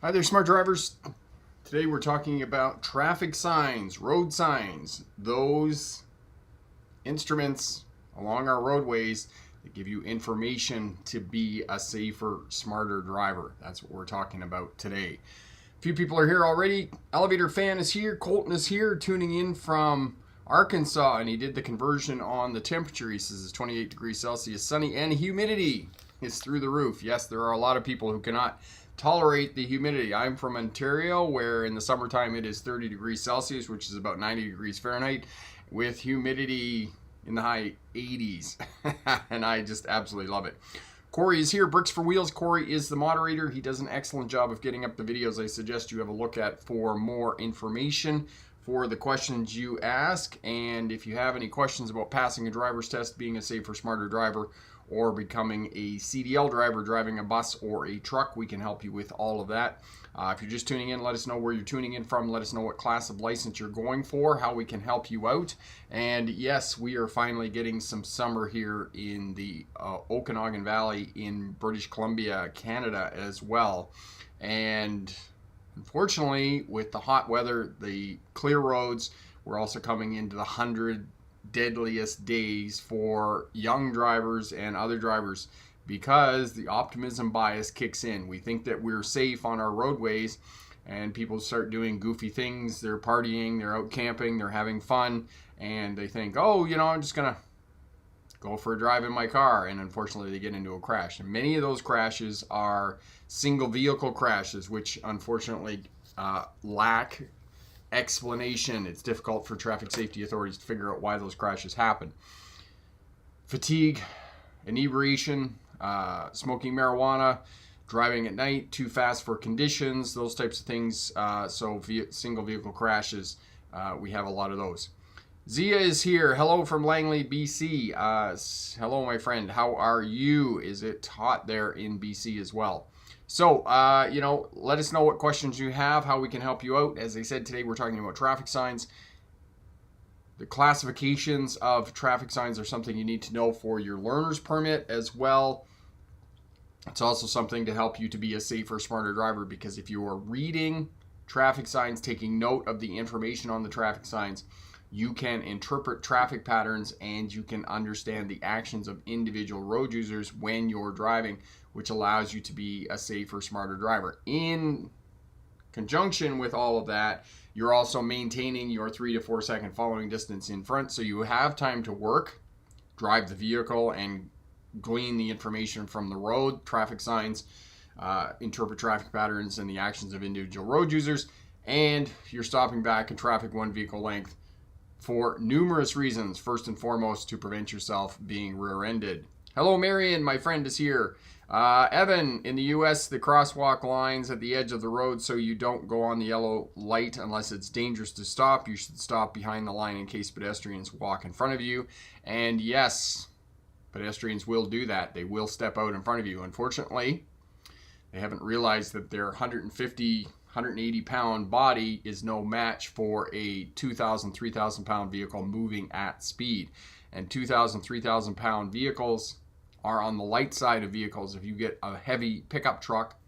Hi there, smart drivers. Today we're talking about traffic signs, road signs, those instruments along our roadways that give you information to be a safer, smarter driver. That's what we're talking about today. A few people are here already. Elevator Fan is here. Colton is here, tuning in from Arkansas, and he did the conversion on the temperature. He says it's 28 degrees Celsius, sunny, and humidity is through the roof. Yes, there are a lot of people who cannot tolerate the humidity. I'm from Ontario, where in the summertime it is 30 degrees Celsius, which is about 90 degrees Fahrenheit, with humidity in the high 80s. And I just absolutely love it. Corey is here, Bricks for Wheels. Corey is the moderator. He does an excellent job of getting up the videos I suggest you have a look at for more information for the questions you ask. And if you have any questions about passing a driver's test, being a safer, smarter driver, or becoming a CDL driver, driving a bus or a truck, we can help you with all of that. If you're just tuning in, let us know where you're tuning in from. Let us know what class of license you're going for, how we can help you out. And yes, we are finally getting some summer here in the Okanagan Valley in British Columbia, Canada as well. And unfortunately, with the hot weather, the clear roads, we're also coming into the 100 deadliest days for young drivers and other drivers, because the optimism bias kicks in. We think that we're safe on our roadways, and people start doing goofy things. They're partying, they're out camping, they're having fun, and they think, oh, you know, I'm just gonna go for a drive in my car, and unfortunately they get into a crash. And many of those crashes are single vehicle crashes, which unfortunately lack explanation. It's difficult for traffic safety authorities to figure out why those crashes happen. Fatigue, inebriation, smoking marijuana, driving at night, too fast for conditions, those types of things. So single vehicle crashes, we have a lot of those. Zia is here. Hello from Langley, BC. Hello, my friend. How are you? Is it hot there in BC as well? So, let us know what questions you have, how we can help you out. As I said, today we're talking about traffic signs. The classifications of traffic signs are something you need to know for your learner's permit as well. It's also something to help you to be a safer, smarter driver, because if you are reading traffic signs, taking note of the information on the traffic signs, you can interpret traffic patterns and you can understand the actions of individual road users when you're driving, which allows you to be a safer, smarter driver. In conjunction with all of that, you're also maintaining your 3 to 4 second following distance in front, so you have time to work, drive the vehicle, and glean the information from the road, traffic signs, interpret traffic patterns and the actions of individual road users, and you're stopping back in traffic one vehicle length for numerous reasons. First and foremost, to prevent yourself being rear-ended. Hello, Marion, my friend is here. Evan, in the US, the crosswalk lines at the edge of the road so you don't go on the yellow light unless it's dangerous to stop. You should stop behind the line in case pedestrians walk in front of you. And yes, pedestrians will do that. They will step out in front of you. Unfortunately, they haven't realized that their 180 pound body is no match for a 2,000, 3,000 pound vehicle moving at speed. And 2,000, 3,000 pound vehicles are on the light side of vehicles. If you get a heavy pickup truck,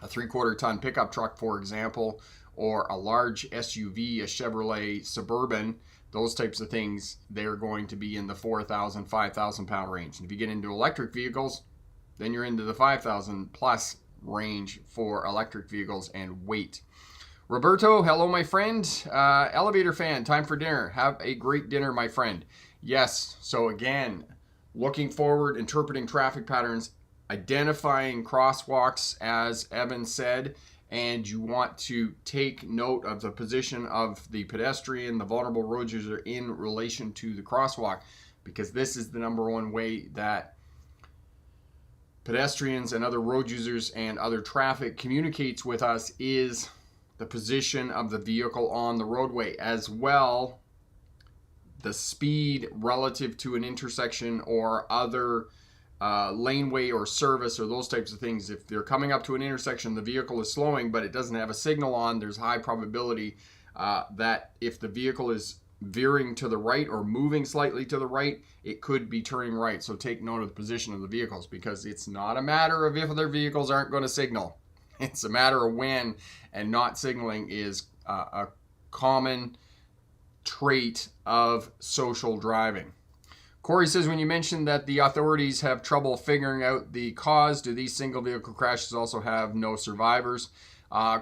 a 3/4 ton pickup truck, for example, or a large SUV, a Chevrolet Suburban, those types of things, they're going to be in the 4,000, 5,000 pound range. And if you get into electric vehicles, then you're into the 5,000 plus range for electric vehicles and weight. Roberto, hello, my friend. Elevator Fan, time for dinner. Have a great dinner, my friend. Yes, so again, looking forward, interpreting traffic patterns, identifying crosswalks, as Evan said, and you want to take note of the position of the pedestrian, the vulnerable road user, in relation to the crosswalk, because this is the number one way that pedestrians and other road users and other traffic communicates with us, is the position of the vehicle on the roadway, as well the speed relative to an intersection or other laneway or service or those types of things. If they're coming up to an intersection, the vehicle is slowing, but it doesn't have a signal on, there's high probability that if the vehicle is veering to the right or moving slightly to the right, it could be turning right. So take note of the position of the vehicles, because it's not a matter of if other vehicles aren't going to signal. It's a matter of when, and not signaling is a common trait of social driving. Corey says, when you mentioned that the authorities have trouble figuring out the cause, do these single vehicle crashes also have no survivors?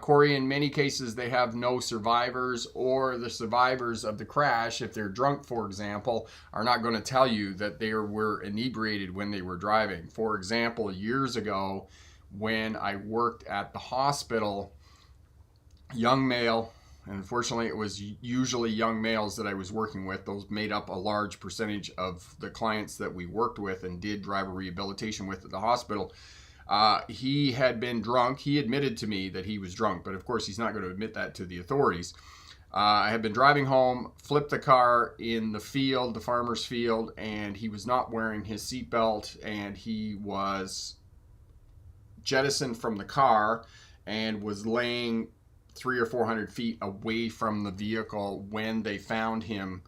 Corey, in many cases, they have no survivors, or the survivors of the crash, if they're drunk, for example, are not going to tell you that they were inebriated when they were driving. For example, years ago, when I worked at the hospital, young male, and unfortunately it was usually young males that I was working with. Those made up a large percentage of the clients that we worked with and did driver rehabilitation with at the hospital. He had been drunk. He admitted to me that he was drunk, but of course he's not going to admit that to the authorities. I had been driving home, flipped the car in the field, the farmer's field, and he was not wearing his seatbelt, and he was jettisoned from the car and was laying 300 or 400 feet away from the vehicle when they found him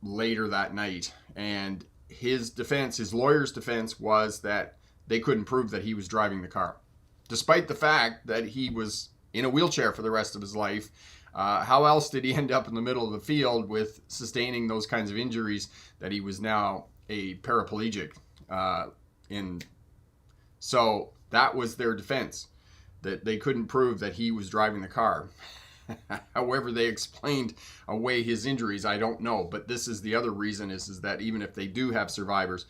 later that night. And his defense, his lawyer's defense, was that they couldn't prove that he was driving the car, despite the fact that he was in a wheelchair for the rest of his life. How else did he end up in the middle of the field with sustaining those kinds of injuries that he was now a paraplegic? So that was their defense, that they couldn't prove that he was driving the car. However they explained away his injuries, I don't know. But this is the other reason, is that even if they do have survivors,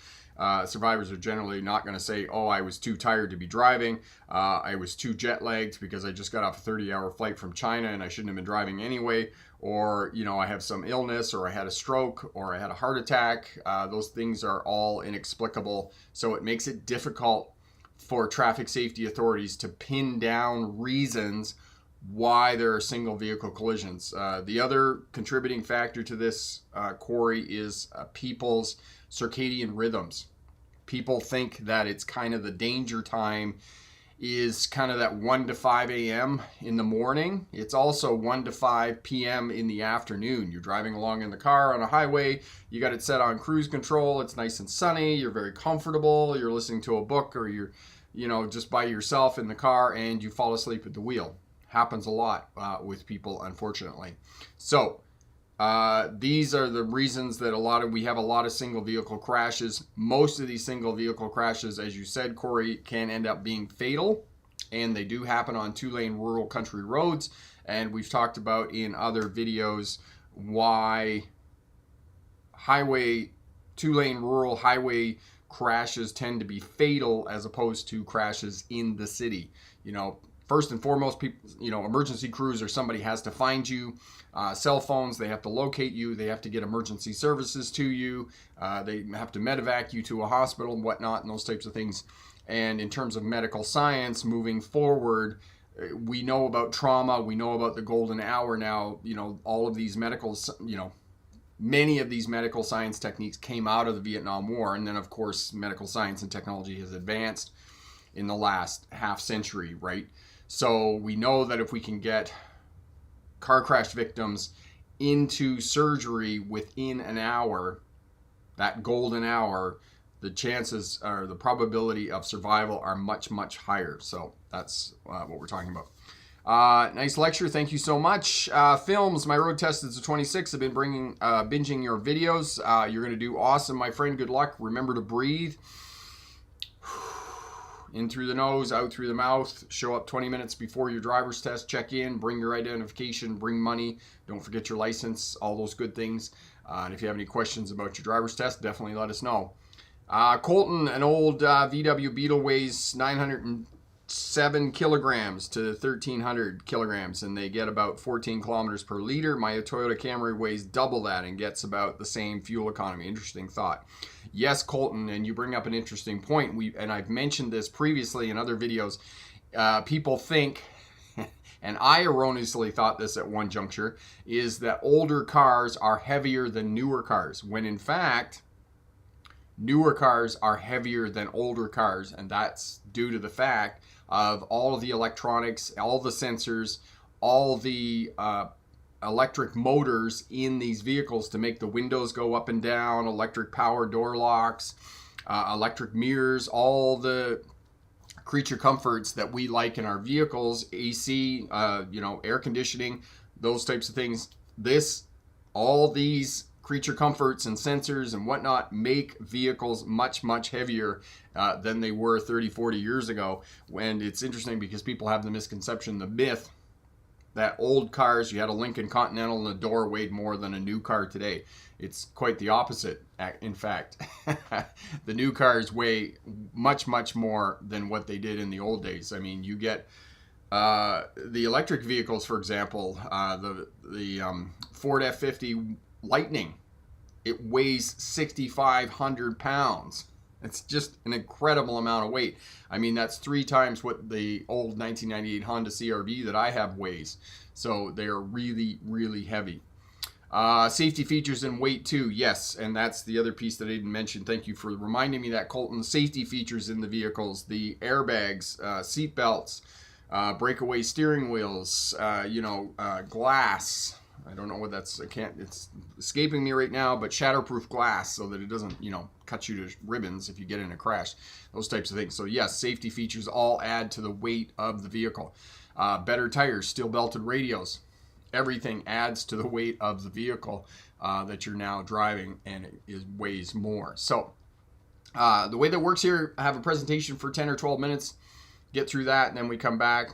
survivors are generally not going to say, oh, I was too tired to be driving. I was too jet lagged because I just got off a 30-hour flight from China and I shouldn't have been driving anyway. Or, you know, I have some illness, or I had a stroke, or I had a heart attack. Those things are all inexplicable. So it makes it difficult for traffic safety authorities to pin down reasons why there are single vehicle collisions. The other contributing factor to this, Corey, is people's circadian rhythms. People think that it's kind of the danger time is kind of that 1 to 5 a.m. in the morning. It's also 1 to 5 p.m. in the afternoon. You're driving along in the car on a highway. You got it set on cruise control. It's nice and sunny. You're very comfortable. You're listening to a book, or you're, you know, just by yourself in the car, and you fall asleep at the wheel. Happens a lot with people, unfortunately. So these are the reasons that we have a lot of single vehicle crashes. Most of these single vehicle crashes, as you said, Corey, can end up being fatal, and they do happen on 2-lane rural country roads. And we've talked about in other videos why 2-lane rural highway crashes tend to be fatal as opposed to crashes in the city. You know, first and foremost, people, you know, emergency crews, or somebody has to find you. Cell phones, they have to locate you. They have to get emergency services to you. They have to medevac you to a hospital and whatnot, and those types of things. And in terms of medical science, moving forward, we know about trauma. We know about the golden hour now. You know, all of these many of these medical science techniques came out of the Vietnam War. And then, of course, medical science and technology has advanced in the last half century, right? So we know that if we can get car crash victims into surgery within an hour, that golden hour, the chances, or the probability of survival, are much, much higher. So that's what we're talking about. Nice lecture. Thank you so much. Films, my road test is the 26th. I've been binging your videos. You're going to do awesome, my friend. Good luck. Remember to breathe. In through the nose, out through the mouth. Show up 20 minutes before your driver's test. Check in, bring your identification, bring money. Don't forget your license, all those good things. And if you have any questions about your driver's test, definitely let us know. Colton, an old VW Beetle, weighs 907 kilograms to 1,300 kilograms, and they get about 14 kilometers per liter. My Toyota Camry weighs double that and gets about the same fuel economy. Interesting thought. Yes, Colton, and you bring up an interesting point. And I've mentioned this previously in other videos. People think, and I erroneously thought this at one juncture, is that older cars are heavier than newer cars, when in fact, newer cars are heavier than older cars, and that's due to the fact of all of the electronics, all the sensors, all the electric motors in these vehicles to make the windows go up and down, electric power door locks, electric mirrors, all the creature comforts that we like in our vehicles, AC, air conditioning, those types of things. All these creature comforts and sensors and whatnot make vehicles much, much heavier than they were 30, 40 years ago. And it's interesting because people have the misconception, the myth, that old cars, you had a Lincoln Continental and the door weighed more than a new car today. It's quite the opposite, in fact. The new cars weigh much, much more than what they did in the old days. I mean, you get the electric vehicles, for example, the Ford F-50 Lightning, it weighs 6,500 pounds. It's just an incredible amount of weight. I mean, that's 3 times what the old 1998 Honda CR-V that I have weighs. So they are really, really heavy. Safety features and weight too, yes, and that's the other piece that I didn't mention. Thank you for reminding me that, Colton. Safety features in the vehicles, the airbags, seat belts, breakaway steering wheels, glass. I don't know what that's, it's escaping me right now, but shatterproof glass so that it doesn't, cut you to ribbons if you get in a crash, those types of things. So yes, safety features all add to the weight of the vehicle. Better tires, steel belted radios, everything adds to the weight of the vehicle that you're now driving, and it weighs more. So the way that works here, I have a presentation for 10 or 12 minutes, get through that, and then we come back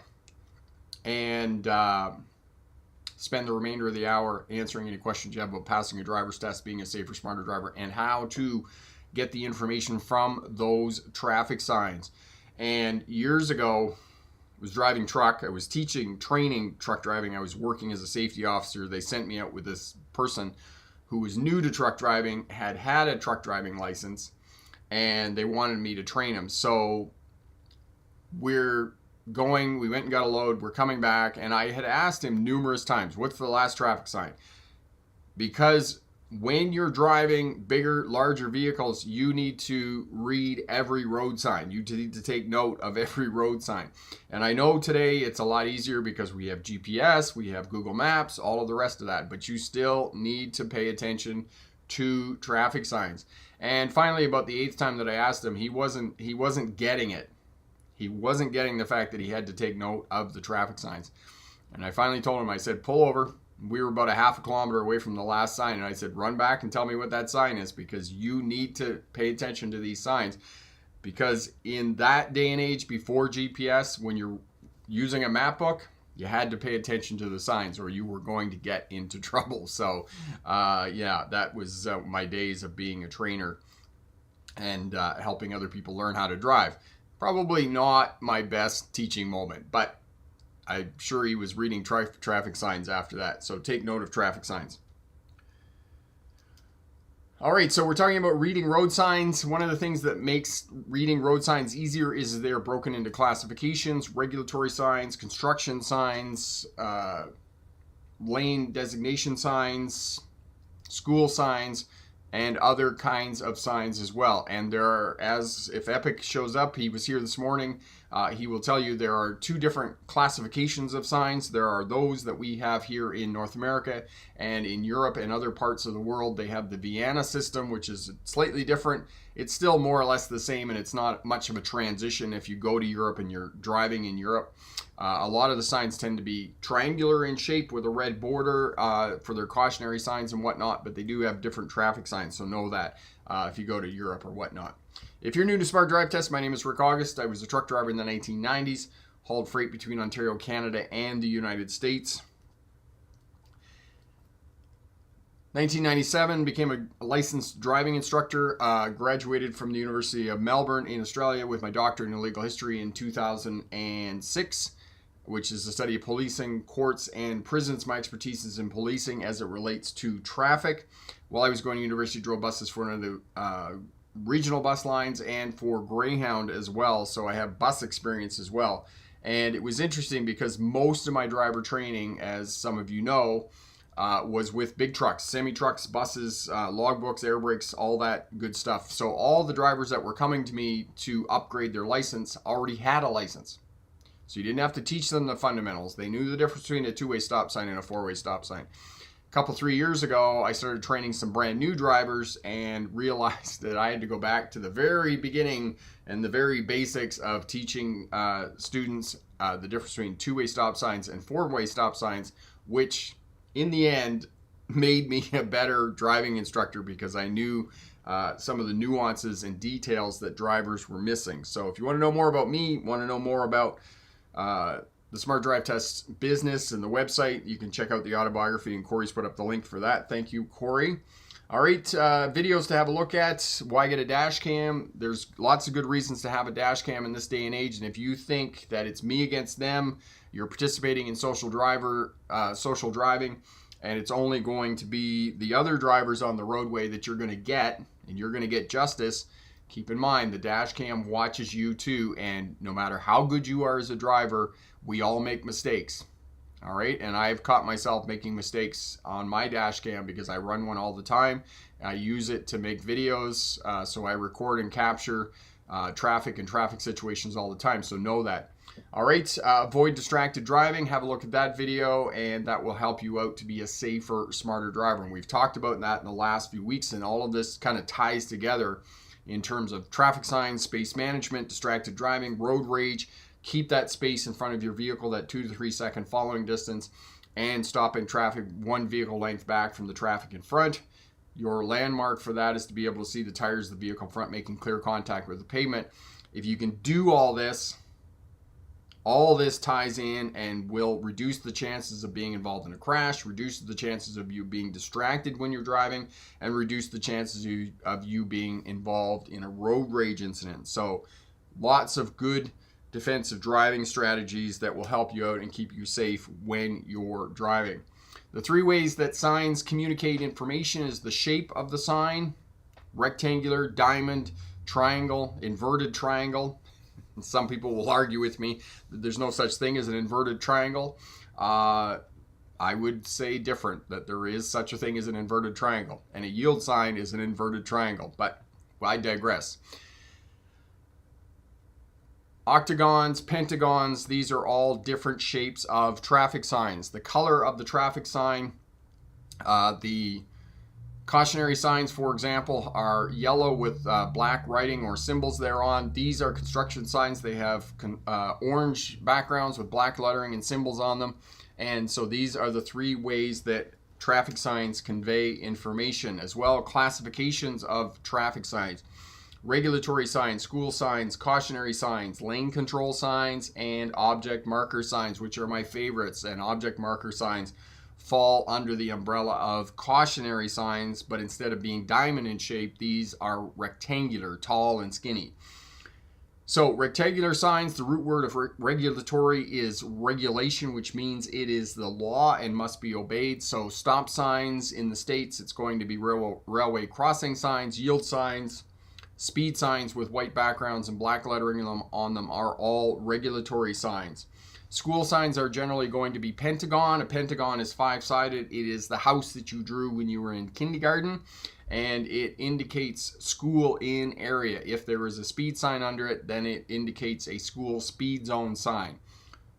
and spend the remainder of the hour answering any questions you have about passing a driver's test, being a safer, smarter driver, and how to get the information from those traffic signs. And years ago, I was driving truck. I was training truck driving. I was working as a safety officer. They sent me out with this person who was new to truck driving, had a truck driving license, and they wanted me to train him. So we went and got a load, we're coming back, and I had asked him numerous times, what's the last traffic sign? Because when you're driving bigger, larger vehicles, you need to read every road sign. You need to take note of every road sign. And I know today it's a lot easier because we have GPS, we have Google Maps, all of the rest of that, but you still need to pay attention to traffic signs. And finally, about the 8th time that I asked him, he wasn't getting it. He wasn't getting the fact that he had to take note of the traffic signs. And I finally told him, I said, pull over. We were about a half a kilometer away from the last sign. And I said, run back and tell me what that sign is, because you need to pay attention to these signs. Because in that day and age before GPS, when you're using a map book, you had to pay attention to the signs or you were going to get into trouble. So that was my days of being a trainer and helping other people learn how to drive. Probably not my best teaching moment, but I'm sure he was reading traffic signs after that. So take note of traffic signs. All right, so we're talking about reading road signs. One of the things that makes reading road signs easier is they're broken into classifications: regulatory signs, construction signs, lane designation signs, school signs, and other kinds of signs as well. And there are, if Epic shows up, he was here this morning, he will tell you there are 2 different classifications of signs. There are those that we have here in North America, and in Europe and other parts of the world, they have the Vienna system, which is slightly different. It's still more or less the same, and it's not much of a transition if you go to Europe and you're driving in Europe. A lot of the signs tend to be triangular in shape with a red border for their cautionary signs and whatnot, but they do have different traffic signs, so know that if you go to Europe or whatnot. If you're new to Smart Drive Test, my name is Rick August. I was a truck driver in the 1990s, hauled freight between Ontario, Canada, and the United States. 1997, became a licensed driving instructor, graduated from the University of Melbourne in Australia with my doctorate in legal history in 2006, which is the study of policing, courts, and prisons. My expertise is in policing as it relates to traffic. While I was going to university, drove buses for one of the regional bus lines and for Greyhound as well, so I have bus experience as well. And it was interesting because most of my driver training, as some of you know, was with big trucks, semi-trucks, buses, logbooks, air brakes, all that good stuff. So all the drivers that were coming to me to upgrade their license already had a license. So you didn't have to teach them the fundamentals. They knew the difference between a 2-way stop sign and a 4-way stop sign. couple, 3 years ago, I started training some brand new drivers and realized that I had to go back to the very beginning and the very basics of teaching students the difference between two-way stop signs and four-way stop signs, which in the end made me a better driving instructor because I knew some of the nuances and details that drivers were missing. So if you want to know more about me, want to know more about the Smart Drive Test business and the website, you can check out the autobiography, and Corey's put up the link for that. Thank you, Corey. All right, videos to have a look at. Why get a dash cam? There's lots of good reasons to have a dash cam in this day and age, and if you think that it's me against them, you're participating in social driving, and it's only going to be the other drivers on the roadway that you're going to get, and you're going to get justice. Keep in mind, the dash cam watches you too, and no matter how good you are as a driver, we all make mistakes. All right, and I've caught myself making mistakes on my dash cam because I run one all the time. I use it to make videos, so I record and capture traffic and traffic situations all the time, so know that. All right, avoid distracted driving. Have a look at that video, and that will help you out to be a safer, smarter driver. And we've talked about that in the last few weeks, and all of this kind of ties together in terms of traffic signs, space management, distracted driving, road rage. Keep that space in front of your vehicle, that 2 to 3 second following distance, and stopping traffic 1 vehicle length back from the traffic in front. Your landmark for that is to be able to see the tires of the vehicle in front making clear contact with the pavement. If you can do all this ties in and will reduce the chances of being involved in a crash, reduce the chances of you being distracted when you're driving, and reduce the chances of you being involved in a road rage incident. So lots of good defensive driving strategies that will help you out and keep you safe when you're driving. The 3 ways that signs communicate information is the shape of the sign: rectangular, diamond, triangle, inverted triangle. And some people will argue with me that there's no such thing as an inverted triangle. I would say different, that there is such a thing as an inverted triangle, and a yield sign is an inverted triangle, but I digress. Octagons, pentagons, these are all different shapes of traffic signs. The color of the traffic sign, the cautionary signs, for example, are yellow with black writing or symbols thereon. These are construction signs. They have orange backgrounds with black lettering and symbols on them. And so these are the 3 ways that traffic signs convey information. As well, classifications of traffic signs: regulatory signs, school signs, cautionary signs, lane control signs, and object marker signs, which are my favorites. And object marker signs fall under the umbrella of cautionary signs, but instead of being diamond in shape, these are rectangular, tall and skinny. So rectangular signs, the root word of regulatory is regulation, which means it is the law and must be obeyed. So stop signs in the States, it's going to be railway crossing signs. Yield signs, speed signs with white backgrounds and black lettering on them are all regulatory signs. School signs are generally going to be pentagon. A pentagon is 5-sided. It is the house that you drew when you were in kindergarten, and it indicates school in area. If there is a speed sign under it, then it indicates a school speed zone sign.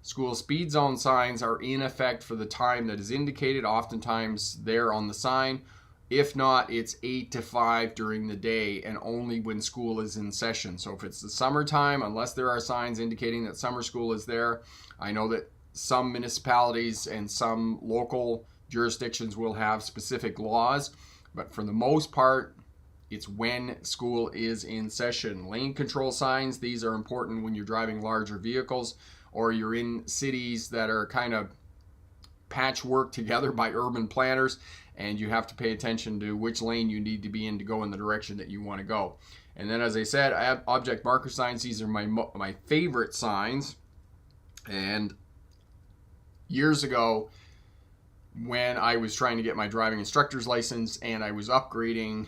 School speed zone signs are in effect for the time that is indicated, oftentimes there on the sign. If not, it's 8 to 5 during the day, and only when school is in session. So if it's the summertime, unless there are signs indicating that summer school is there, I know that some municipalities and some local jurisdictions will have specific laws, but for the most part, it's when school is in session. Lane control signs, these are important when you're driving larger vehicles or you're in cities that are kind of patchwork together by urban planners, and you have to pay attention to which lane you need to be in to go in the direction that you want to go. And then, as I said, I have object marker signs. These are my favorite signs. And years ago, when I was trying to get my driving instructor's license and I was upgrading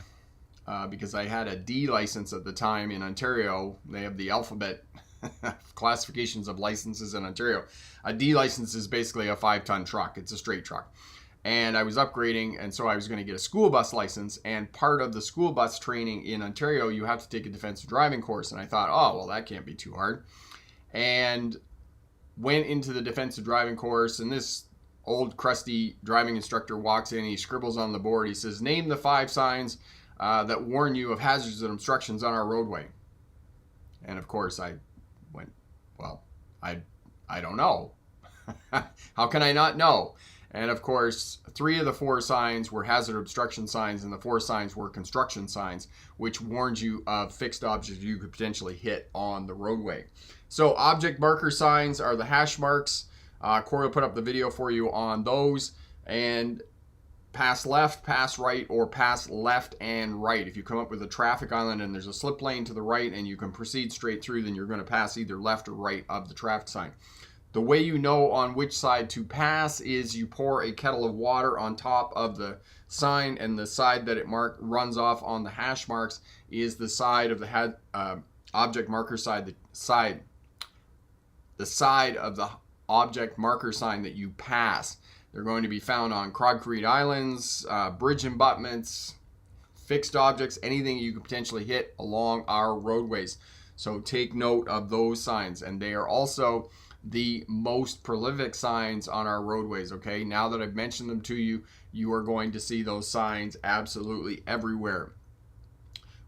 because I had a D license at the time in Ontario, they have the alphabet classifications of licenses in Ontario. A D license is basically a 5-ton truck. It's a straight truck. And I was upgrading, and so I was going to get a school bus license. And part of the school bus training in Ontario, you have to take a defensive driving course. And I thought, oh, well, that can't be too hard. And went into the defensive driving course, and this old crusty driving instructor walks in, he scribbles on the board, he says, name the 5 signs that warn you of hazards and obstructions on our roadway. And of course I went, well, I don't know. How can I not know? And of course, 3 of the 4 signs were hazard obstruction signs, and the 4 signs were construction signs, which warned you of fixed objects you could potentially hit on the roadway. So object marker signs are the hash marks. Corey will put up the video for you on those. And pass left, pass right, or pass left and right. If you come up with a traffic island and there's a slip lane to the right and you can proceed straight through, then you're going to pass either left or right of the traffic sign. The way you know on which side to pass is you pour a kettle of water on top of the sign, and the side that it runs off on the hash marks is the side of the object marker side, the side of the object marker sign that you pass. They're going to be found on concrete islands, bridge abutments, fixed objects, anything you could potentially hit along our roadways. So take note of those signs, and they are also the most prolific signs on our roadways. Okay, now that I've mentioned them to you, you are going to see those signs absolutely everywhere.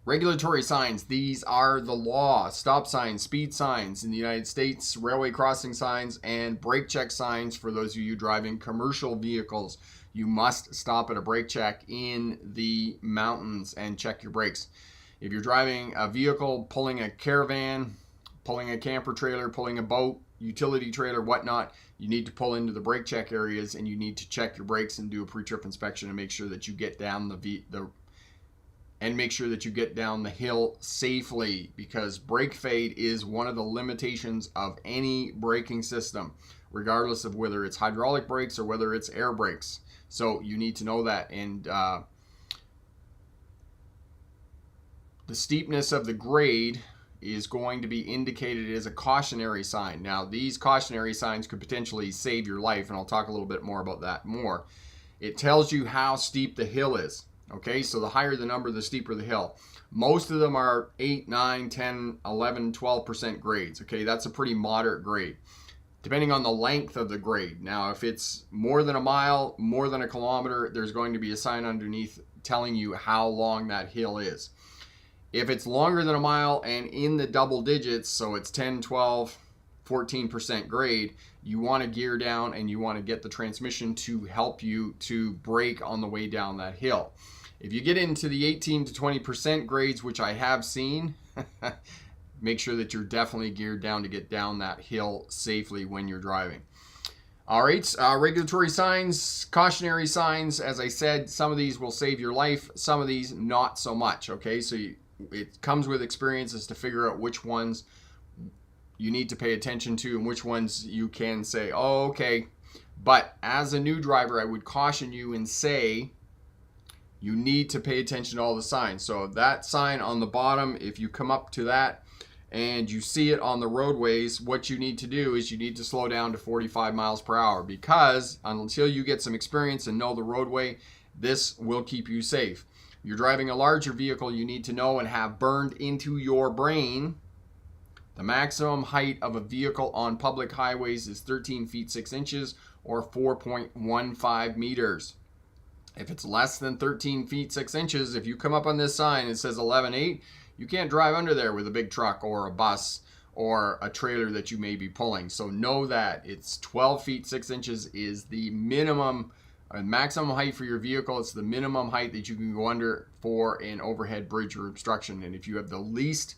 Regulatory signs, these are the law. Stop signs, speed signs in the United States, railway crossing signs, and brake check signs for those of you driving commercial vehicles. You must stop at a brake check in the mountains and check your brakes. If you're driving a vehicle, pulling a caravan, pulling a camper trailer, pulling a boat, utility trailer, whatnot, you need to pull into the brake check areas, and you need to check your brakes and do a pre-trip inspection and make sure that you get down the hill safely, because brake fade is one of the limitations of any braking system, regardless of whether it's hydraulic brakes or whether it's air brakes. So you need to know that. And the steepness of the grade is going to be indicated as a cautionary sign. Now, these cautionary signs could potentially save your life, and I'll talk a little bit more about that more. It tells you how steep the hill is. Okay, so the higher the number, the steeper the hill. Most of them are 8, 9, 10, 11, 12% grades. Okay, that's a pretty moderate grade, depending on the length of the grade. Now, if it's more than a mile, more than a kilometer, there's going to be a sign underneath telling you how long that hill is. If it's longer than a mile and in the double digits, so it's 10, 12, 14% grade, you want to gear down and you want to get the transmission to help you to brake on the way down that hill. If you get into the 18 to 20% grades, which I have seen, make sure that you're definitely geared down to get down that hill safely when you're driving. All right, regulatory signs, cautionary signs, as I said, some of these will save your life, some of these not so much, okay? So it comes with experience as to figure out which ones you need to pay attention to and which ones you can say, oh, okay. But as a new driver, I would caution you and say you need to pay attention to all the signs. So that sign on the bottom, if you come up to that and you see it on the roadways, what you need to do is you need to slow down to 45 miles per hour, because until you get some experience and know the roadway, this will keep you safe. You're driving a larger vehicle, you need to know and have burned into your brain the maximum height of a vehicle on public highways is 13 feet 6 inches or 4.15 meters. If it's less than 13 feet 6 inches, if you come up on this sign, it says 11.8, you can't drive under there with a big truck or a bus or a trailer that you may be pulling. So know that it's 12 feet 6 inches is the minimum maximum height for your vehicle. It's the minimum height that you can go under for an overhead bridge or obstruction. And if you have the least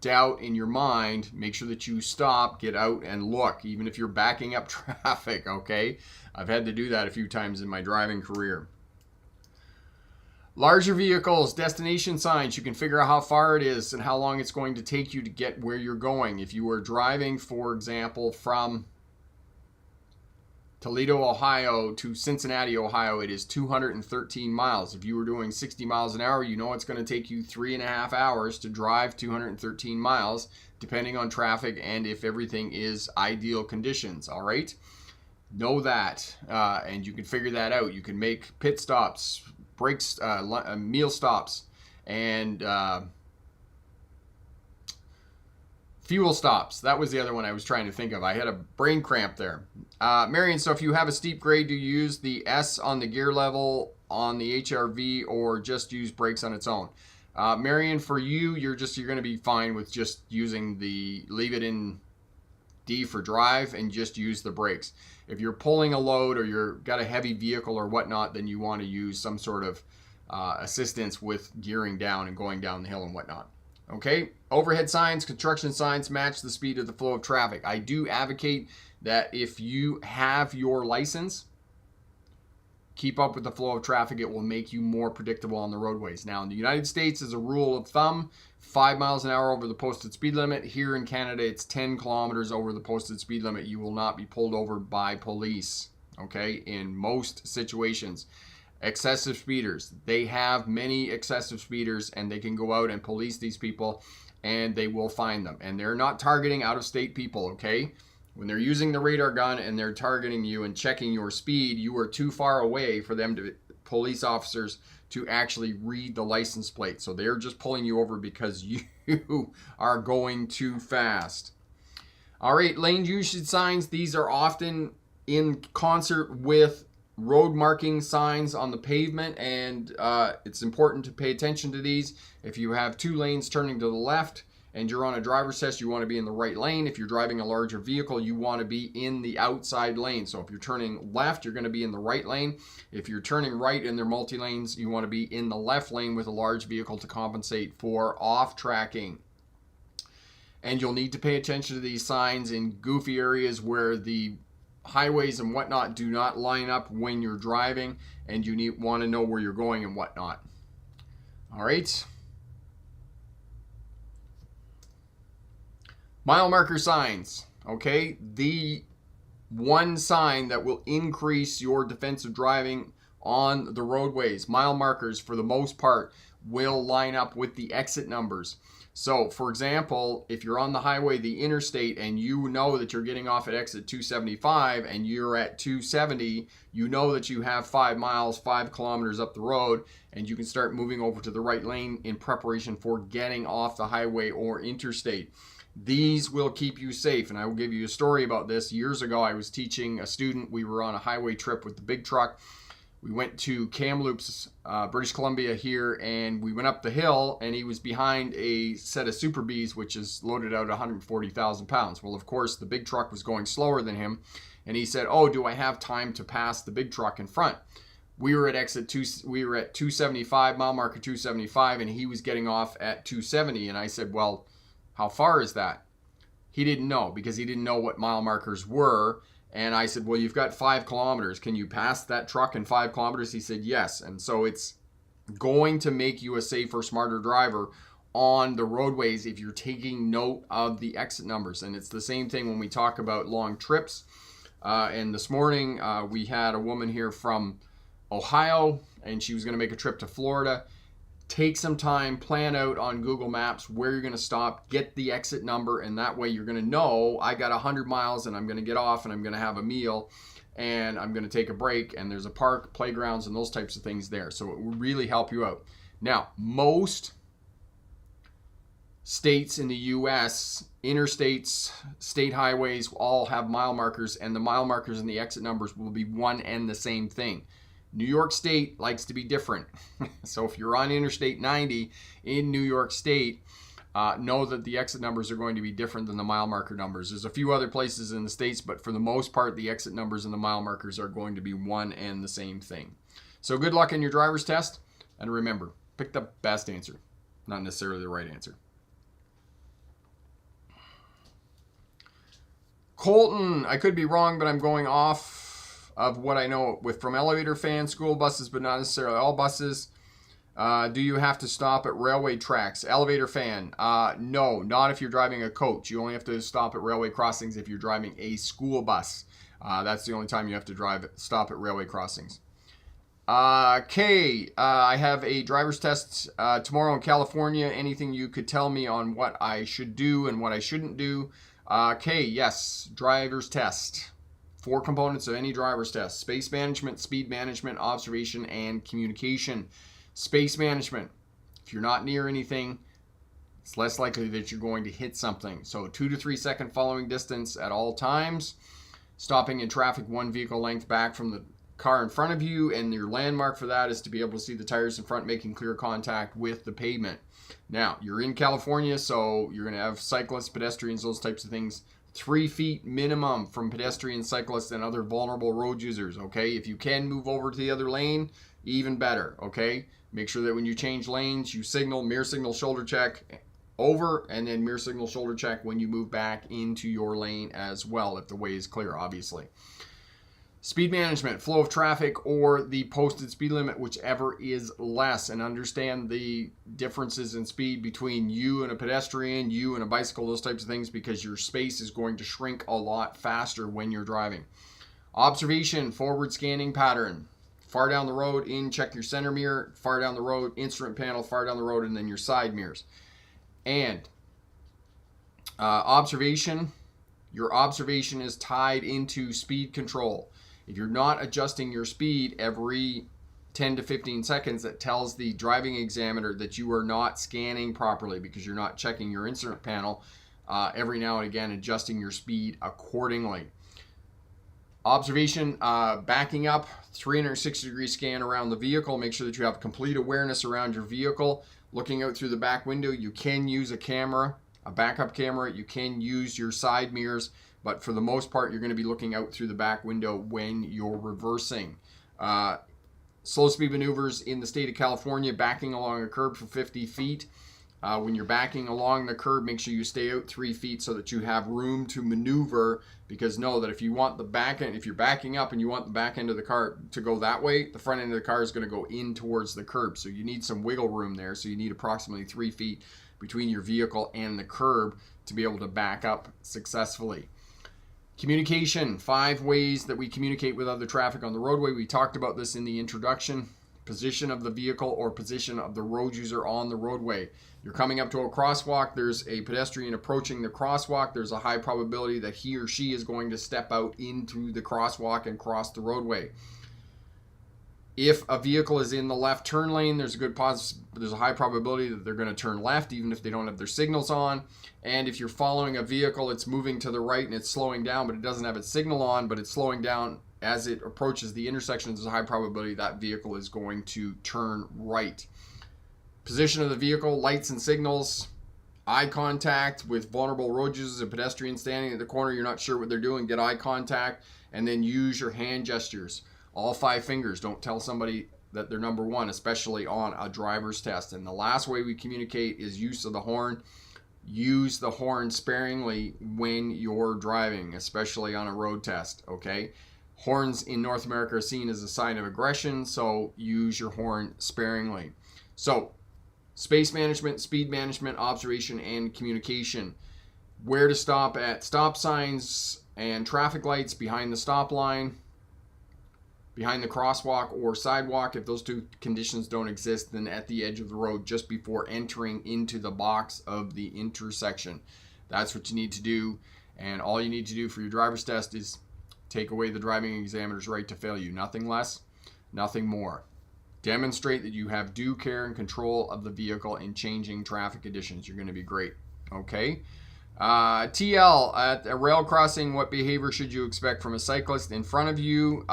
doubt in your mind, make sure that you stop, get out and look, even if you're backing up traffic, okay? I've had to do that a few times in my driving career. Larger vehicles, destination signs, you can figure out how far it is and how long it's going to take you to get where you're going. If you were driving, for example, from Toledo, Ohio to Cincinnati, Ohio, it is 213 miles. If you were doing 60 miles an hour, you know it's going to take you 3.5 hours to drive 213 miles, depending on traffic and if everything is ideal conditions, all right? Know that, and you can figure that out. You can make pit stops, breaks, meal stops, and fuel stops. That was the other one I was trying to think of. I had a brain cramp there. Marion, so if you have a steep grade, do you use the S on the gear level on the HRV or just use brakes on its own? Marion, for you, you're going to be fine with just using leave it in D for drive and just use the brakes. If you're pulling a load or you've got a heavy vehicle or whatnot, then you want to use some sort of assistance with gearing down and going down the hill and whatnot. Okay, overhead signs, construction signs match the speed of the flow of traffic. I do advocate that if you have your license, keep up with the flow of traffic. It will make you more predictable on the roadways. Now, in the United States, as a rule of thumb, 5 miles an hour over the posted speed limit. Here in Canada, it's 10 kilometers over the posted speed limit. You will not be pulled over by police, okay, in most situations. Excessive speeders. They have many excessive speeders, and they can go out and police these people, and they will find them. And they're not targeting out-of-state people, okay? When they're using the radar gun and they're targeting you and checking your speed, you are too far away for them to, police officers, to actually read the license plate. So they're just pulling you over because you are going too fast. All right, lane usage signs. These are often in concert with road marking signs on the pavement, and it's important to pay attention to these. If you have 2 lanes turning to the left and you're on a driver's test, you want to be in the right lane. If you're driving a larger vehicle, you want to be in the outside lane. So if you're turning left, you're going to be in the right lane. If you're turning right in their multi-lanes, you want to be in the left lane with a large vehicle to compensate for off-tracking. And you'll need to pay attention to these signs in goofy areas where the highways and whatnot do not line up when you're driving, and you want to know where you're going and whatnot. All right. Mile marker signs. Okay, the one sign that will increase your defensive driving on the roadways. Mile markers, for the most part, will line up with the exit numbers. So, for example, if you're on the highway, the interstate, and you know that you're getting off at exit 275 and you're at 270, you know that you have 5 miles, 5 kilometers up the road, and you can start moving over to the right lane in preparation for getting off the highway or interstate. These will keep you safe, and I will give you a story about this. Years ago, I was teaching a student. We were on a highway trip with the big truck. We went to Kamloops, British Columbia here, and we went up the hill, and he was behind a set of Super Bs, which is loaded out 140,000 pounds. Well, of course, the big truck was going slower than him, and he said, "Oh, do I have time to pass the big truck in front?" We were at exit 275, mile marker 275, and he was getting off at 270, and I said, "Well, how far is that?" He didn't know, because he didn't know what mile markers were. And I said, "Well, you've got 5 kilometers. Can you pass that truck in 5 kilometers? He said, "Yes." And so it's going to make you a safer, smarter driver on the roadways if you're taking note of the exit numbers. And it's the same thing when we talk about long trips. And this morning, we had a woman here from Ohio, and she was going to make a trip to Florida. Take some time, plan out on Google Maps where you're going to stop, get the exit number, and that way you're going to know, I got 100 miles and I'm going to get off and I'm going to have a meal and I'm going to take a break, and there's a park, playgrounds, and those types of things there. So it will really help you out. Now, most states in the US, interstates, state highways all have mile markers, and the mile markers and the exit numbers will be one and the same thing. New York State likes to be different. So if you're on Interstate 90 in New York State, know that the exit numbers are going to be different than the mile marker numbers. There's a few other places in the States, but for the most part, the exit numbers and the mile markers are going to be one and the same thing. So good luck in your driver's test, and remember, pick the best answer, not necessarily the right answer. Colton, I could be wrong, but I'm going off of what I know from elevator fans, school buses, but not necessarily all buses. Do you have to stop at railway tracks? Elevator fan, no, not if you're driving a coach. You only have to stop at railway crossings if you're driving a school bus. That's the only time you have to stop at railway crossings. Kay, I have a driver's test tomorrow in California. Anything you could tell me on what I should do and what I shouldn't do? Kay, yes, driver's test. 4 components of any driver's test: space management, speed management, observation, and communication. Space management. If you're not near anything, it's less likely that you're going to hit something. So 2 to 3 second following distance at all times. Stopping in traffic one vehicle length back from the car in front of you, and your landmark for that is to be able to see the tires in front making clear contact with the pavement. Now, you're in California, so you're going to have cyclists, pedestrians, those types of things. 3 feet minimum from pedestrians, cyclists, and other vulnerable road users, okay? If you can move over to the other lane, even better, okay? Make sure that when you change lanes, you signal, mirror signal, shoulder check over, and then mirror signal, shoulder check when you move back into your lane as well, if the way is clear, obviously. Speed management, flow of traffic, or the posted speed limit, whichever is less, and understand the differences in speed between you and a pedestrian, you and a bicycle, those types of things, because your space is going to shrink a lot faster when you're driving. Observation, forward scanning pattern. Far down the road, check your center mirror, far down the road, instrument panel, far down the road, and then your side mirrors. And observation, your observation is tied into speed control. If you're not adjusting your speed every 10 to 15 seconds, that tells the driving examiner that you are not scanning properly because you're not checking your instrument panel every now and again, adjusting your speed accordingly. Observation, backing up, 360-degree scan around the vehicle. Make sure that you have complete awareness around your vehicle. Looking out through the back window, you can use a camera, a backup camera. You can use your side mirrors. But for the most part, you're going to be looking out through the back window when you're reversing. Slow speed maneuvers in the state of California, backing along a curb for 50 feet. When you're backing along the curb, make sure you stay out 3 feet so that you have room to maneuver, because know that if you want the back end, if you're backing up and you want the back end of the car to go that way, the front end of the car is going to go in towards the curb. So you need some wiggle room there. So you need approximately 3 feet between your vehicle and the curb to be able to back up successfully. Communication, 5 ways that we communicate with other traffic on the roadway. We talked about this in the introduction. Position of the vehicle or position of the road user on the roadway. You're coming up to a crosswalk, there's a pedestrian approaching the crosswalk, there's a high probability that he or she is going to step out into the crosswalk and cross the roadway. If a vehicle is in the left turn lane, there's a high probability that they're going to turn left even if they don't have their signals on. And if you're following a vehicle, it's moving to the right and it's slowing down, but it doesn't have its signal on, but it's slowing down as it approaches the intersection, there's a high probability that vehicle is going to turn right. Position of the vehicle, lights and signals, eye contact with vulnerable road users and pedestrians standing at the corner. You're not sure what they're doing, get eye contact, and then use your hand gestures. All 5 fingers. Don't tell somebody that they're number 1, especially on a driver's test. And the last way we communicate is use of the horn. Use the horn sparingly when you're driving, especially on a road test, okay? Horns in North America are seen as a sign of aggression, so use your horn sparingly. So, space management, speed management, observation, and communication. Where to stop at stop signs and traffic lights, behind the stop line, behind the crosswalk or sidewalk. If those 2 conditions don't exist, then at the edge of the road just before entering into the box of the intersection. That's what you need to do, and all you need to do for your driver's test is take away the driving examiner's right to fail you. Nothing less, nothing more. Demonstrate that you have due care and control of the vehicle in changing traffic conditions. You're going to be great. Okay. TL, at a rail crossing, what behavior should you expect from a cyclist in front of you?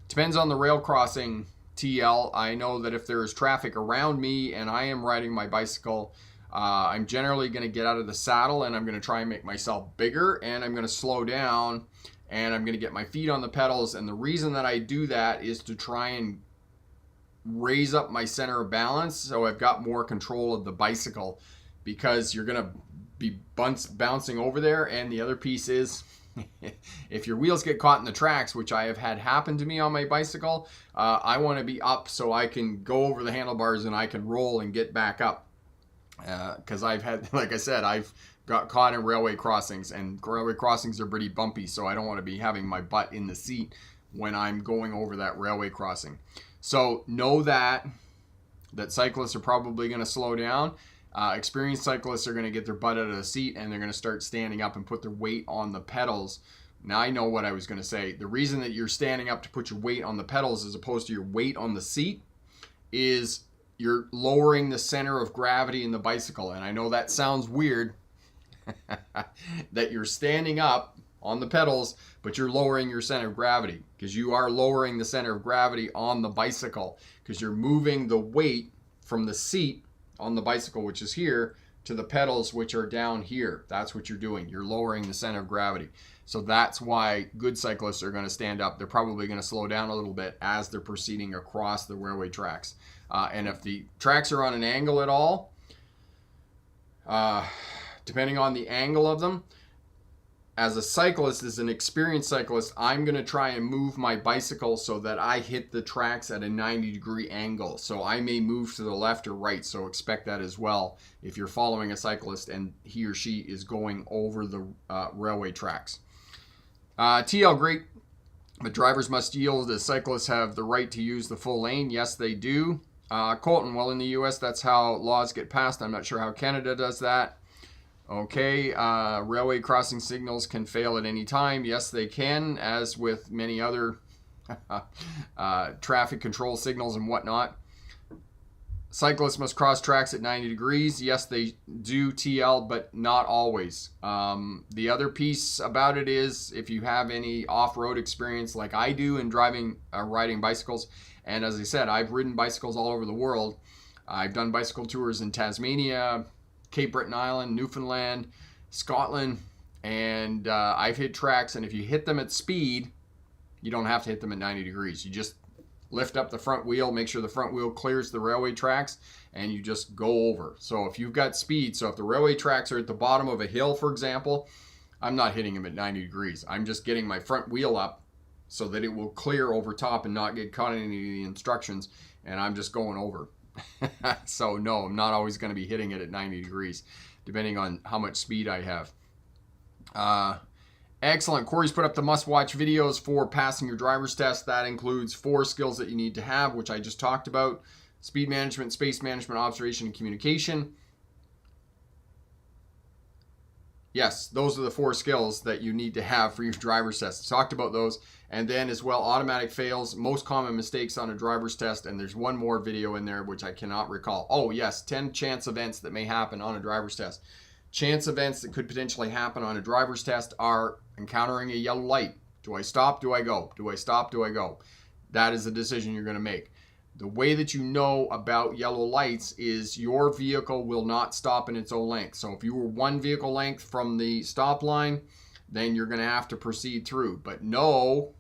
Depends on the rail crossing, TL. I know that if there is traffic around me and I am riding my bicycle, I'm generally going to get out of the saddle and I'm going to try and make myself bigger, and I'm going to slow down and I'm going to get my feet on the pedals. And the reason that I do that is to try and raise up my center of balance so I've got more control of the bicycle, because you're going to be bouncing over there. And the other piece is, if your wheels get caught in the tracks, which I have had happen to me on my bicycle, I want to be up so I can go over the handlebars and I can roll and get back up. Because I've had, like I said, I've got caught in railway crossings, and railway crossings are pretty bumpy, so I don't want to be having my butt in the seat when I'm going over that railway crossing. So know that cyclists are probably going to slow down. Experienced cyclists are going to get their butt out of the seat and they're going to start standing up and put their weight on the pedals. Now I know what I was going to say. The reason that you're standing up to put your weight on the pedals as opposed to your weight on the seat is you're lowering the center of gravity in the bicycle. And I know that sounds weird that you're standing up on the pedals, but you're lowering your center of gravity, because you are lowering the center of gravity on the bicycle, because you're moving the weight from the seat on the bicycle, which is here, to the pedals, which are down here. That's what you're doing. You're lowering the center of gravity. So that's why good cyclists are going to stand up. They're probably going to slow down a little bit as they're proceeding across the railway tracks. And if the tracks are on an angle at all, depending on the angle of them, as a cyclist, as an experienced cyclist, I'm going to try and move my bicycle so that I hit the tracks at a 90-degree angle. So I may move to the left or right, so expect that as well if you're following a cyclist and he or she is going over the railway tracks. TL, great, but drivers must yield as cyclists have the right to use the full lane. Yes, they do. Colton, well, in the U.S., that's how laws get passed. I'm not sure how Canada does that. Okay, railway crossing signals can fail at any time. Yes, they can, as with many other traffic control signals and whatnot. Cyclists must cross tracks at 90 degrees. Yes, they do, TL, but not always. The other piece about it is if you have any off-road experience like I do in riding bicycles, and as I said, I've ridden bicycles all over the world. I've done bicycle tours in Tasmania, Cape Breton Island, Newfoundland, Scotland, and I've hit tracks, and if you hit them at speed, you don't have to hit them at 90 degrees. You just lift up the front wheel, make sure the front wheel clears the railway tracks, and you just go over. So if you've got speed, so if the railway tracks are at the bottom of a hill, for example, I'm not hitting them at 90 degrees. I'm just getting my front wheel up so that it will clear over top and not get caught in any of the instructions, and I'm just going over. So no, I'm not always going to be hitting it at 90 degrees, depending on how much speed I have. Excellent. Corey's put up the must-watch videos for passing your driver's test. That includes 4 skills that you need to have, which I just talked about: speed management, space management, observation, and communication. Yes, those are the 4 skills that you need to have for your driver's test. Talked about those. And then as well, automatic fails, most common mistakes on a driver's test. And there's one more video in there, which I cannot recall. Oh yes, 10 chance events that may happen on a driver's test. Chance events that could potentially happen on a driver's test are encountering a yellow light. Do I stop? Do I go? Do I stop? Do I go? That is a decision you're going to make. The way that you know about yellow lights is your vehicle will not stop in its own length. So if you were 1 vehicle length from the stop line, then you're going to have to proceed through. But know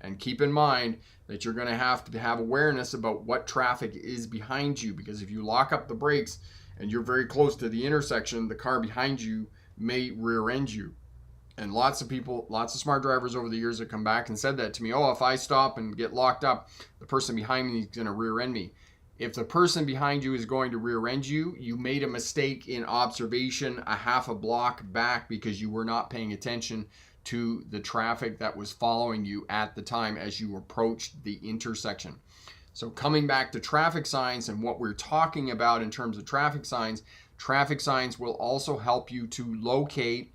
and keep in mind that you're going to have awareness about what traffic is behind you, because if you lock up the brakes and you're very close to the intersection, the car behind you may rear end you. And lots of people, lots of smart drivers over the years have come back and said that to me. Oh, if I stop and get locked up, the person behind me is going to rear end me. If the person behind you is going to rear end you, you made a mistake in observation a half a block back because you were not paying attention to the traffic that was following you at the time as you approached the intersection. So coming back to traffic signs and what we're talking about in terms of traffic signs will also help you to locate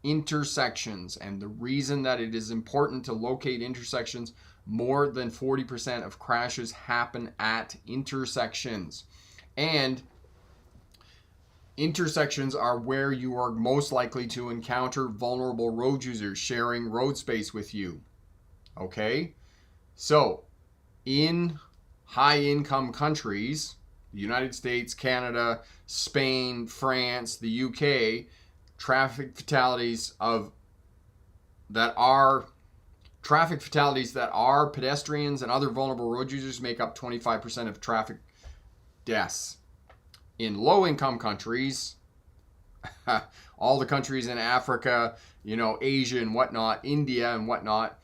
intersections. And the reason that it is important to locate intersections, more than 40% of crashes happen at intersections. And intersections are where you are most likely to encounter vulnerable road users sharing road space with you. Okay? So, in high-income countries, the United States, Canada, Spain, France, the UK, traffic fatalities that are pedestrians and other vulnerable road users make up 25% of traffic deaths. In low-income countries, all the countries in Africa, Asia and whatnot, India and whatnot,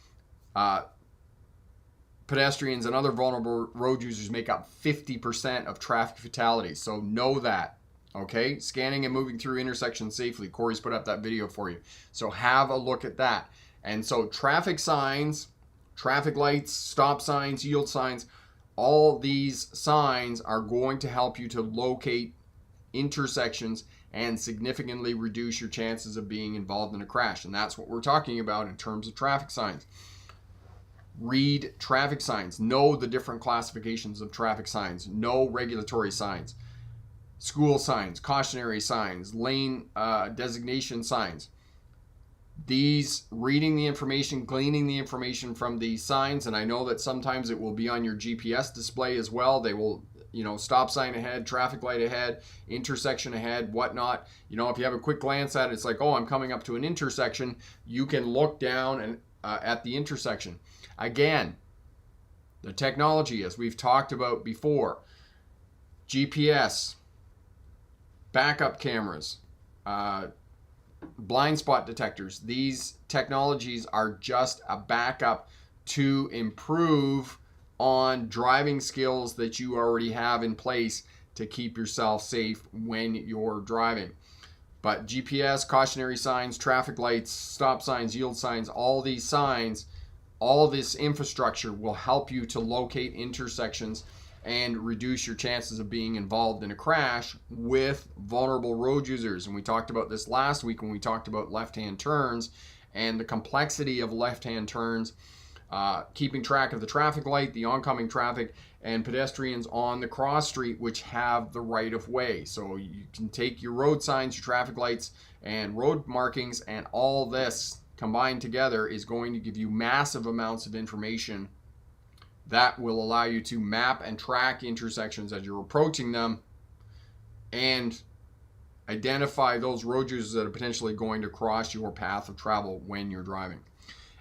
pedestrians and other vulnerable road users make up 50% of traffic fatalities. So know that. Okay, scanning and moving through intersections safely. Corey's put up that video for you. So have a look at that. And so traffic signs, traffic lights, stop signs, yield signs, all these signs are going to help you to locate intersections and significantly reduce your chances of being involved in a crash. And that's what we're talking about in terms of traffic signs. Read traffic signs. Know the different classifications of traffic signs. Know regulatory signs. School signs, cautionary signs, lane designation signs. These, reading the information, gleaning the information from these signs, and I know that sometimes it will be on your GPS display as well. They will, stop sign ahead, traffic light ahead, intersection ahead, whatnot. If you have a quick glance at it, it's like, oh, I'm coming up to an intersection. You can look down and at the intersection. Again, the technology, as we've talked about before, GPS, backup cameras, blind spot detectors. These technologies are just a backup to improve on driving skills that you already have in place to keep yourself safe when you're driving. But GPS, cautionary signs, traffic lights, stop signs, yield signs, all these signs, all this infrastructure will help you to locate intersections and reduce your chances of being involved in a crash with vulnerable road users. And we talked about this last week when we talked about left-hand turns and the complexity of left-hand turns, keeping track of the traffic light, the oncoming traffic, and pedestrians on the cross street which have the right of way. So you can take your road signs, your traffic lights, and road markings, and all this combined together is going to give you massive amounts of information that will allow you to map and track intersections as you're approaching them and identify those road users that are potentially going to cross your path of travel when you're driving.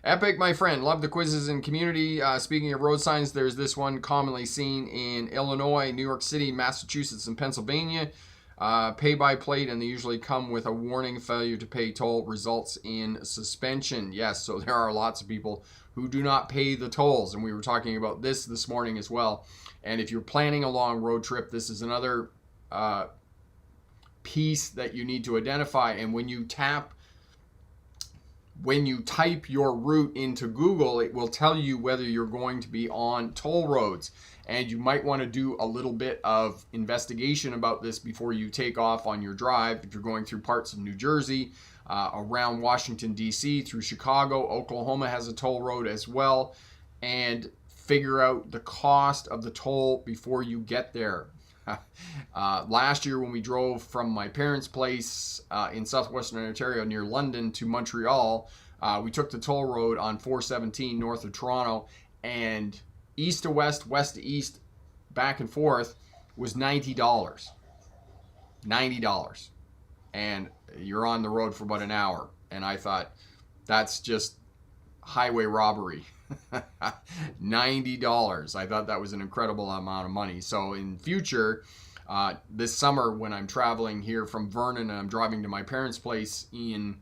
Epic, my friend. Love the quizzes and community. Speaking of road signs, there's this one commonly seen in Illinois, New York City, Massachusetts, and Pennsylvania. Pay by plate, and they usually come with a warning: failure to pay toll results in suspension. Yes, so there are lots of people who do not pay the tolls, and we were talking about this morning as well. And if you're planning a long road trip, this is another piece that you need to identify. And when you type your route into Google, it will tell you whether you're going to be on toll roads. And you might want to do a little bit of investigation about this before you take off on your drive. If you're going through parts of New Jersey, around Washington, D.C., through Chicago, Oklahoma has a toll road as well. And figure out the cost of the toll before you get there. Last year when we drove from my parents' place in southwestern Ontario near London to Montreal, we took the toll road on 417 north of Toronto, and east to west, west to east, back and forth was $90. $90. And you're on the road for about an hour. And I thought, that's just highway robbery. $90. I thought that was an incredible amount of money. So in future, this summer when I'm traveling here from Vernon and I'm driving to my parents' place in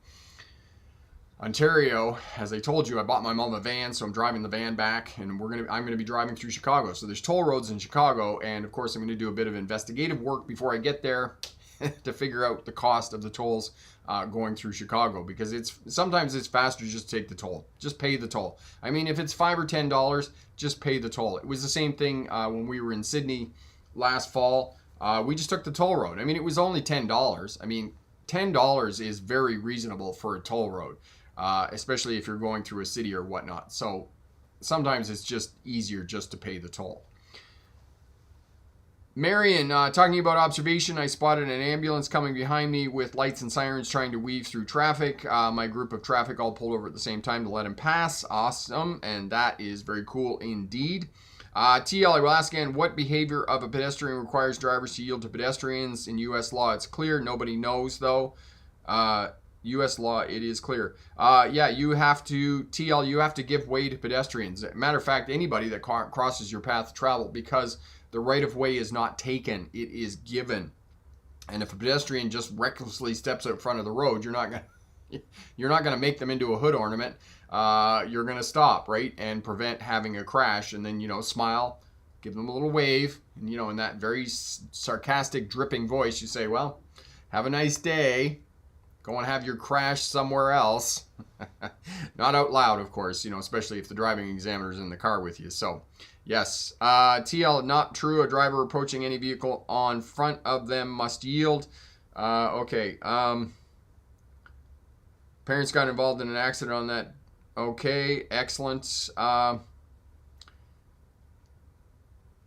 Ontario, as I told you, I bought my mom a van, so I'm driving the van back, and I'm gonna be driving through Chicago. So there's toll roads in Chicago, and of course I'm gonna do a bit of investigative work before I get there to figure out the cost of the tolls going through Chicago, because sometimes it's faster just to take the toll. Just pay the toll. I mean, if it's $5 or $10, just pay the toll. It was the same thing when we were in Sydney last fall. We just took the toll road. I mean, it was only $10. I mean, $10 is very reasonable for a toll road, especially if you're going through a city or whatnot. So sometimes it's just easier just to pay the toll. Marion, talking about observation, I spotted an ambulance coming behind me with lights and sirens trying to weave through traffic. My group of traffic all pulled over at the same time to let him pass. Awesome, and that is very cool indeed. TL, I will ask again, what behavior of a pedestrian requires drivers to yield to pedestrians? In U.S. law, it's clear. Nobody knows, though. U.S. law, it is clear. Yeah, you have to, TL, you have to give way to pedestrians. Matter of fact, anybody that crosses your path of travel, because the right of way is not taken, it is given. And if a pedestrian just recklessly steps out front of the road, you're not gonna make them into a hood ornament. You're gonna stop, right, and prevent having a crash, and then smile, give them a little wave, and in that very sarcastic, dripping voice, you say, "Well, have a nice day. Go and have your crash somewhere else." Not out loud, of course, especially if the driving examiner's in the car with you. So, yes. TL, not true. A driver approaching any vehicle on front of them must yield. Okay. Parents got involved in an accident on that. Okay, excellent.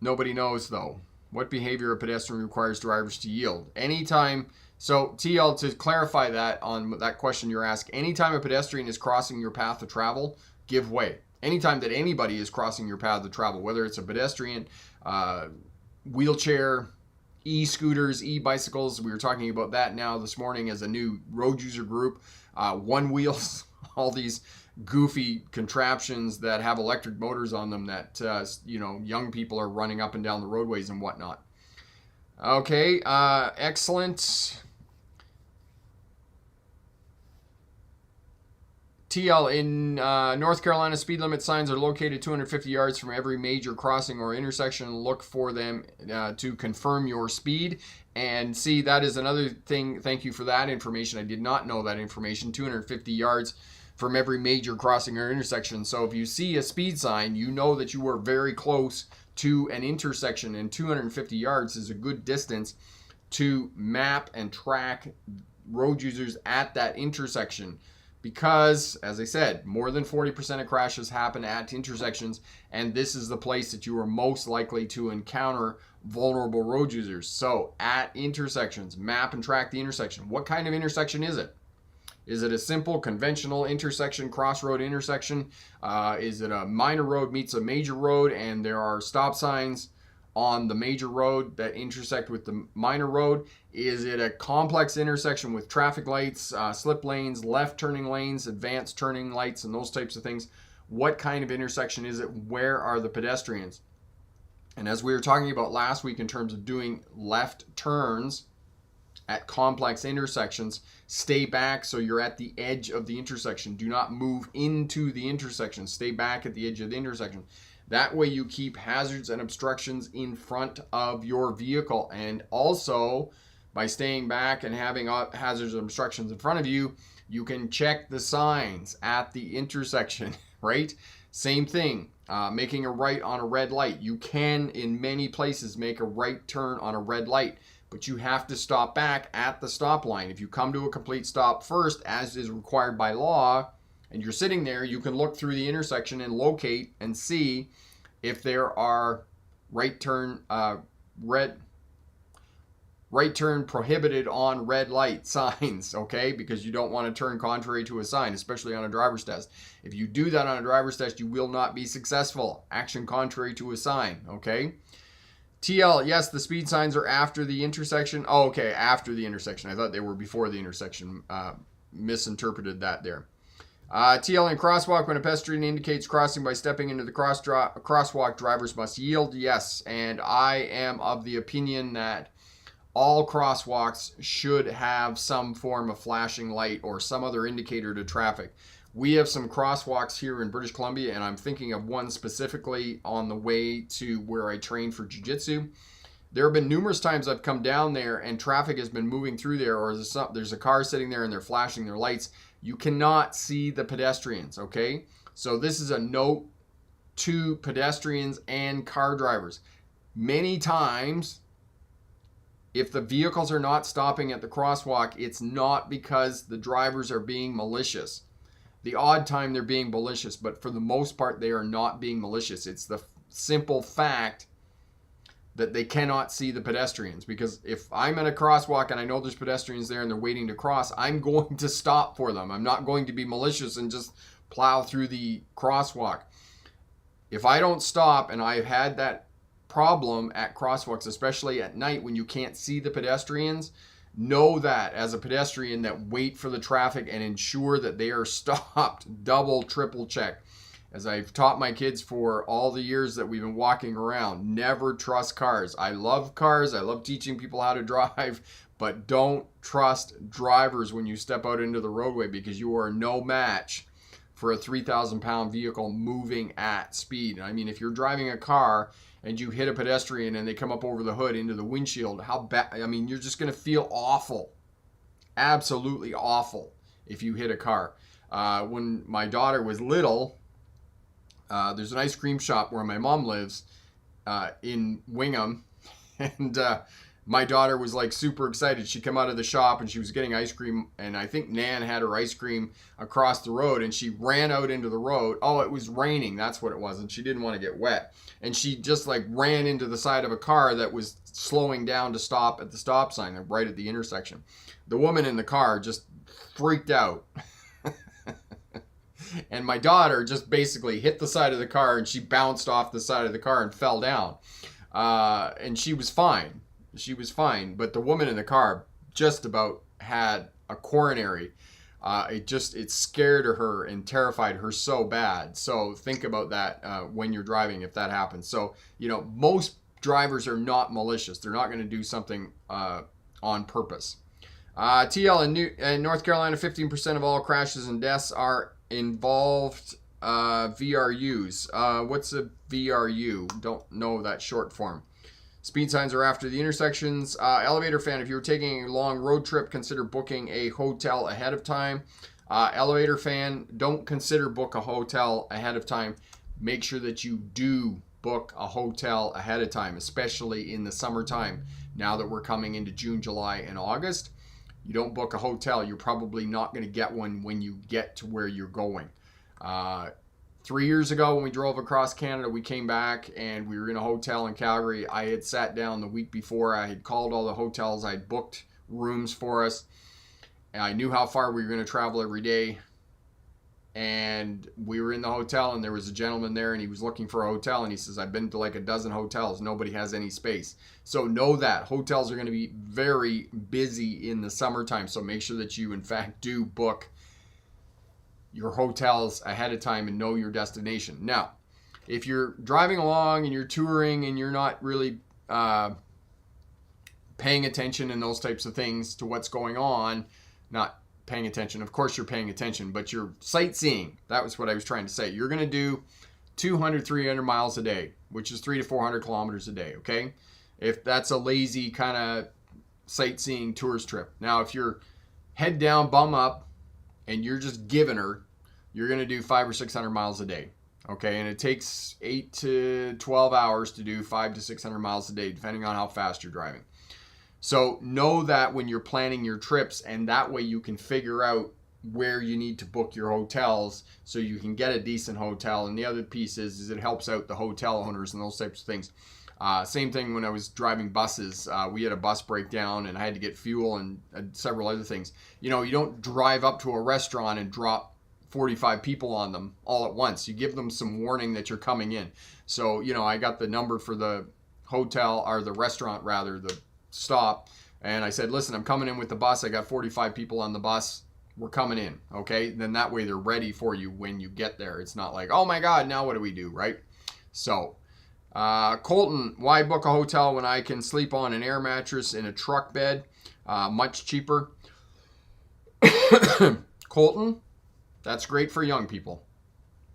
Nobody knows, though. What behavior of pedestrian requires drivers to yield? Anytime So TL, to clarify that on that question you're asked, anytime a pedestrian is crossing your path of travel, give way. Anytime that anybody is crossing your path of travel, whether it's a pedestrian, wheelchair, e-scooters, e-bicycles, we were talking about that now this morning as a new road user group, one wheels, all these goofy contraptions that have electric motors on them that young people are running up and down the roadways and whatnot. Okay, excellent. TL, in North Carolina, speed limit signs are located 250 yards from every major crossing or intersection. Look for them to confirm your speed. And see, that is another thing. Thank you for that information. I did not know that information. 250 yards from every major crossing or intersection. So if you see a speed sign, you know that you are very close to an intersection, and 250 yards is a good distance to map and track road users at that intersection. Because, as I said, more than 40% of crashes happen at intersections, and this is the place that you are most likely to encounter vulnerable road users. So, at intersections, map and track the intersection. What kind of intersection is it? Is it a simple, conventional intersection, crossroad intersection? Is it a minor road meets a major road, and there are stop signs on the major road that intersect with the minor road? Is it a complex intersection with traffic lights, slip lanes, left turning lanes, advanced turning lights, and those types of things? What kind of intersection is it? Where are the pedestrians? And as we were talking about last week in terms of doing left turns at complex intersections, stay back so you're at the edge of the intersection. Do not move into the intersection. Stay back at the edge of the intersection. That way you keep hazards and obstructions in front of your vehicle. And also, by staying back and having hazards and obstructions in front of you, you can check the signs at the intersection, right? Same thing, making a right on a red light. You can, in many places, make a right turn on a red light, but you have to stop back at the stop line. If you come to a complete stop first, as is required by law, and you're sitting there, you can look through the intersection and locate and see if there are right turn prohibited on red light signs, okay? Because you don't want to turn contrary to a sign, especially on a driver's test. If you do that on a driver's test, you will not be successful. Action contrary to a sign, okay? TL, yes, the speed signs are after the intersection. Oh, okay, after the intersection. I thought they were before the intersection. Misinterpreted that there. TL, in crosswalk, when a pedestrian indicates crossing by stepping into the crosswalk, drivers must yield. Yes, and I am of the opinion that all crosswalks should have some form of flashing light or some other indicator to traffic. We have some crosswalks here in British Columbia, and I'm thinking of one specifically on the way to where I train for jiu-jitsu. There have been numerous times I've come down there and traffic has been moving through there, or there's a car sitting there and they're flashing their lights. You cannot see the pedestrians, okay? So this is a note to pedestrians and car drivers. Many times, if the vehicles are not stopping at the crosswalk, it's not because the drivers are being malicious. The odd time they're being malicious, but for the most part, they are not being malicious. It's the simple fact that they cannot see the pedestrians. Because if I'm at a crosswalk and I know there's pedestrians there and they're waiting to cross, I'm going to stop for them. I'm not going to be malicious and just plow through the crosswalk. If I don't stop, and I've had that problem at crosswalks, especially at night when you can't see the pedestrians, know that as a pedestrian that wait for the traffic and ensure that they are stopped. Double, triple check. As I've taught my kids for all the years that we've been walking around, never trust cars. I love cars. I love teaching people how to drive, but don't trust drivers when you step out into the roadway, because you are no match for a 3,000-pound vehicle moving at speed. I mean, if you're driving a car and you hit a pedestrian and they come up over the hood into the windshield, how bad? I mean, you're just going to feel awful. Absolutely awful if you hit a car. When my daughter was little, there's an ice cream shop where my mom lives in Wingham, and my daughter was like super excited. She came out of the shop and she was getting ice cream, and I think Nan had her ice cream across the road, and she ran out into the road. Oh, it was raining, that's what it was, and she didn't want to get wet, and she just like ran into the side of a car that was slowing down to stop at the stop sign right at the intersection. The woman in the car just freaked out. And my daughter just basically hit the side of the car, and she bounced off the side of the car and fell down. And she was fine. She was fine. But the woman in the car just about had a coronary. It scared her and terrified her so bad. So think about that when you're driving, if that happens. So, most drivers are not malicious. They're not going to do something on purpose. TL in North Carolina, 15% of all crashes and deaths are involved VRUs. What's a VRU? Don't know that short form. Speed signs are after the intersections. Elevator fan, if you're taking a long road trip, consider booking a hotel ahead of time. Elevator fan, don't consider book a hotel ahead of time. Make sure that you do book a hotel ahead of time, especially in the summertime. Now that we're coming into June, July, and August, you don't book a hotel, you're probably not going to get one when you get to where you're going. 3 years ago when we drove across Canada, we came back and we were in a hotel in Calgary. I had sat down the week before. I had called all the hotels. I had booked rooms for us. And I knew how far we were going to travel every day. And we were in the hotel, and there was a gentleman there, and he was looking for a hotel, and he says, I've been to like a dozen hotels. Nobody has any space. So know that hotels are going to be very busy in the summertime. So make sure that you, in fact, do book your hotels ahead of time and know your destination. Now, if you're driving along and you're touring and you're not really paying attention and those types of things to what's going on, not paying attention. Of course you're paying attention, but you're sightseeing. That was what I was trying to say. You're going to do 200, 300 miles a day, which is 300 to 400 kilometers a day, okay? If that's a lazy kind of sightseeing tourist trip. Now, if you're head down, bum up, and you're just giving her, you're going to do 500 or 600 miles a day, okay? And it takes 8 to 12 hours to do 500 to 600 miles a day, depending on how fast you're driving. So know that when you're planning your trips, and that way you can figure out where you need to book your hotels so you can get a decent hotel. And the other piece is it helps out the hotel owners and those types of things. Same thing when I was driving buses. We had a bus breakdown and I had to get fuel and several other things. You don't drive up to a restaurant and drop 45 people on them all at once. You give them some warning that you're coming in. So, I got the number for the hotel, or the restaurant rather, the stop, and I said, listen, I'm coming in with the bus. I got 45 people on the bus. We're coming in, okay? Then that way they're ready for you when you get there. It's not like, oh my God, now what do we do, right? So, Colton, why book a hotel when I can sleep on an air mattress in a truck bed? Much cheaper. Colton, that's great for young people.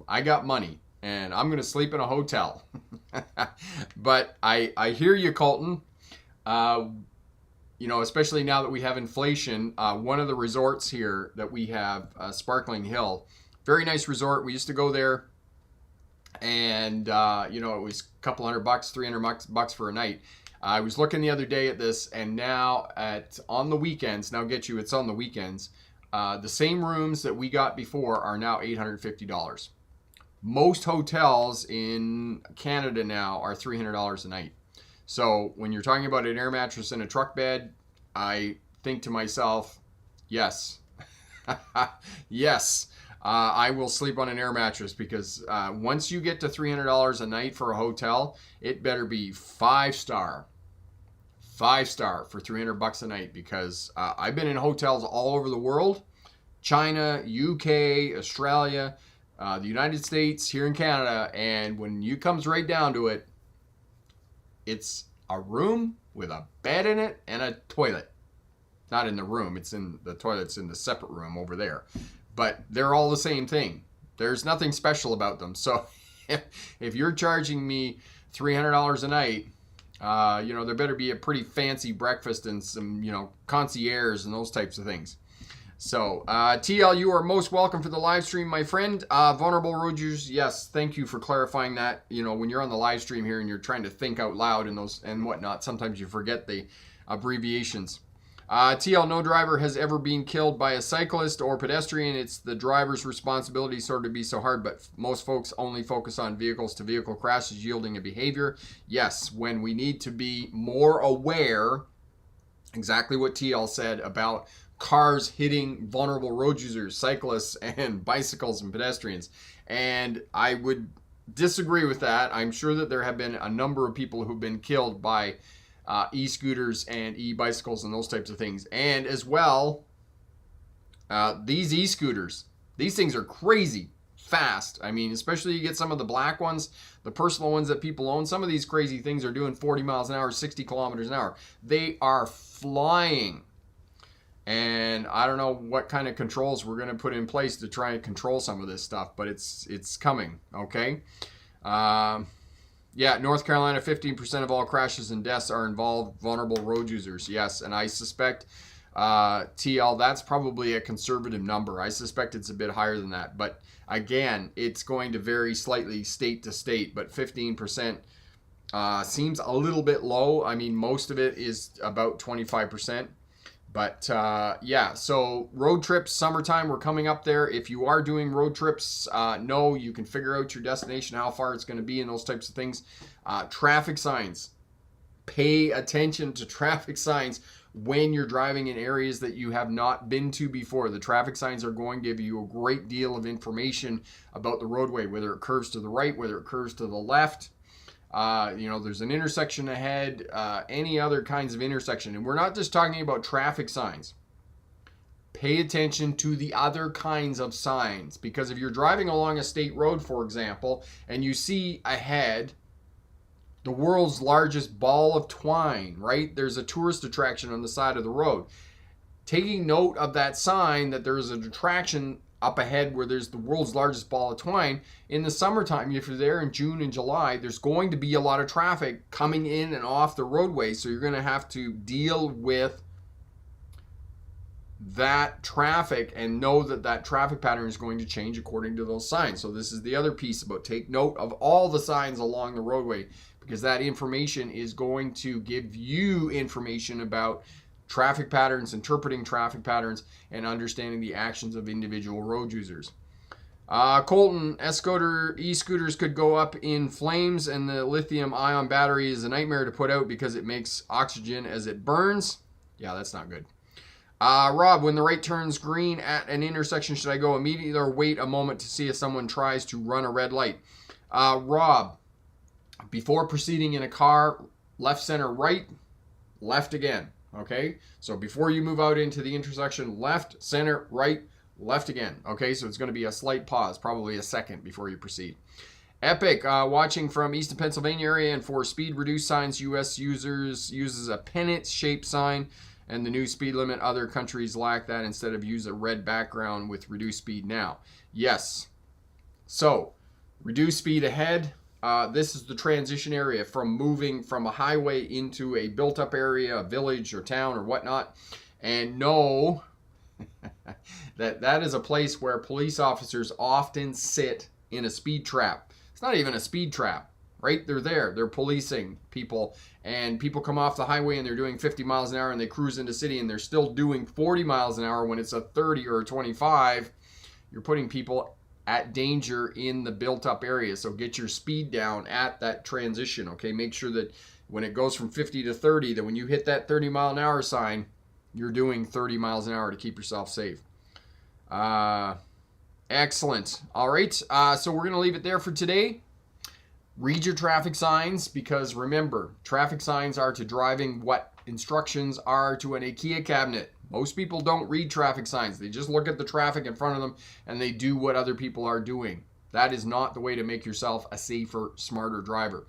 I got money, and I'm going to sleep in a hotel. But I hear you, Colton. Especially now that we have inflation, one of the resorts here that we have, Sparkling Hill, very nice resort. We used to go there, and it was a couple $100, $300 for a night. I was looking the other day at this, and now on the weekends, now get you, it's on the weekends, the same rooms that we got before are now $850. Most hotels in Canada now are $300 a night. So when you're talking about an air mattress in a truck bed, I think to myself, yes, yes, I will sleep on an air mattress, because once you get to $300 a night for a hotel, it better be 5-star for $300 a night, because I've been in hotels all over the world, China, UK, Australia, the United States, here in Canada, and when you comes right down to it, it's a room with a bed in it and a toilet. Not in the room, it's in the toilet's in the separate room over there. But they're all the same thing. There's nothing special about them. So if you're charging me $300 a night, there better be a pretty fancy breakfast and some, concierge and those types of things. So, TL, you are most welcome for the live stream, my friend. Vulnerable Road Users, yes, thank you for clarifying that. When you're on the live stream here and you're trying to think out loud and whatnot, sometimes you forget the abbreviations. TL, no driver has ever been killed by a cyclist or pedestrian. It's the driver's responsibility sort of be so hard, but most folks only focus on vehicles to vehicle crashes yielding a behavior. Yes, when we need to be more aware, exactly what TL said about cars hitting vulnerable road users, cyclists, and bicycles and pedestrians. And I would disagree with that. I'm sure that there have been a number of people who've been killed by e-scooters and e-bicycles and those types of things. And as well, these e-scooters, these things are crazy fast. I mean, especially you get some of the black ones, the personal ones that people own. Some of these crazy things are doing 40 miles an hour, 60 kilometers an hour. They are flying. And I don't know what kind of controls we're going to put in place to try and control some of this stuff, but it's coming, okay? Yeah, North Carolina, 15% of all crashes and deaths are involved vulnerable road users. Yes, and I suspect, TL, that's probably a conservative number. I suspect it's a bit higher than that. But again, it's going to vary slightly state to state, but 15% seems a little bit low. I mean, most of it is about 25%. But yeah, so road trips, summertime, we're coming up there. If you are doing road trips, know you can figure out your destination, how far it's going to be, and those types of things. Traffic signs. Pay attention to traffic signs when you're driving in areas that you have not been to before. The traffic signs are going to give you a great deal of information about the roadway, whether it curves to the right, whether it curves to the left. There's an intersection ahead, any other kinds of intersection. And we're not just talking about traffic signs. Pay attention to the other kinds of signs, because if you're driving along a state road, for example, and you see ahead the world's largest ball of twine, right? There's a tourist attraction on the side of the road. Taking note of that sign that there is an attraction up ahead where there's the world's largest ball of twine. In the summertime, if you're there in June and July, there's going to be a lot of traffic coming in and off the roadway. So you're going to have to deal with that traffic and know that that traffic pattern is going to change according to those signs. So this is the other piece about take note of all the signs along the roadway, because that information is going to give you information about traffic patterns, interpreting traffic patterns, and understanding the actions of individual road users. Colton, e-scooters could go up in flames, and the lithium-ion battery is a nightmare to put out because it makes oxygen as it burns. Yeah, that's not good. Rob, when the right turns green at an intersection, should I go immediately or wait a moment to see if someone tries to run a red light? Rob, before proceeding in a car, left, center, right, left again. Okay, so before you move out into the intersection, left, center, right, left again. Okay, so it's going to be a slight pause, probably a second before you proceed. Epic, watching from Eastern Pennsylvania area, and for speed reduced signs, U.S. uses a pennant-shaped sign, and the new speed limit. Other countries lack that. Instead of use a red background with reduced speed now. Yes, so reduced speed ahead. This is the transition area from moving from a highway into a built-up area, a village or town or whatnot. And know that is a place where police officers often sit in a speed trap. It's not even a speed trap, right? They're there. They're policing people. And people come off the highway and they're doing 50 miles an hour and they cruise into city and they're still doing 40 miles an hour when it's a 30 or a 25. You're putting people at danger in the built-up area. So get your speed down at that transition, okay? Make sure that when it goes from 50 to 30, that when you hit that 30 mile an hour sign, you're doing 30 miles an hour to keep yourself safe. Excellent. All right, so we're going to leave it there for today. Read your traffic signs, because remember, traffic signs are to driving what instructions are to an IKEA cabinet. Most people don't read traffic signs. They just look at the traffic in front of them and they do what other people are doing. That is not the way to make yourself a safer, smarter driver.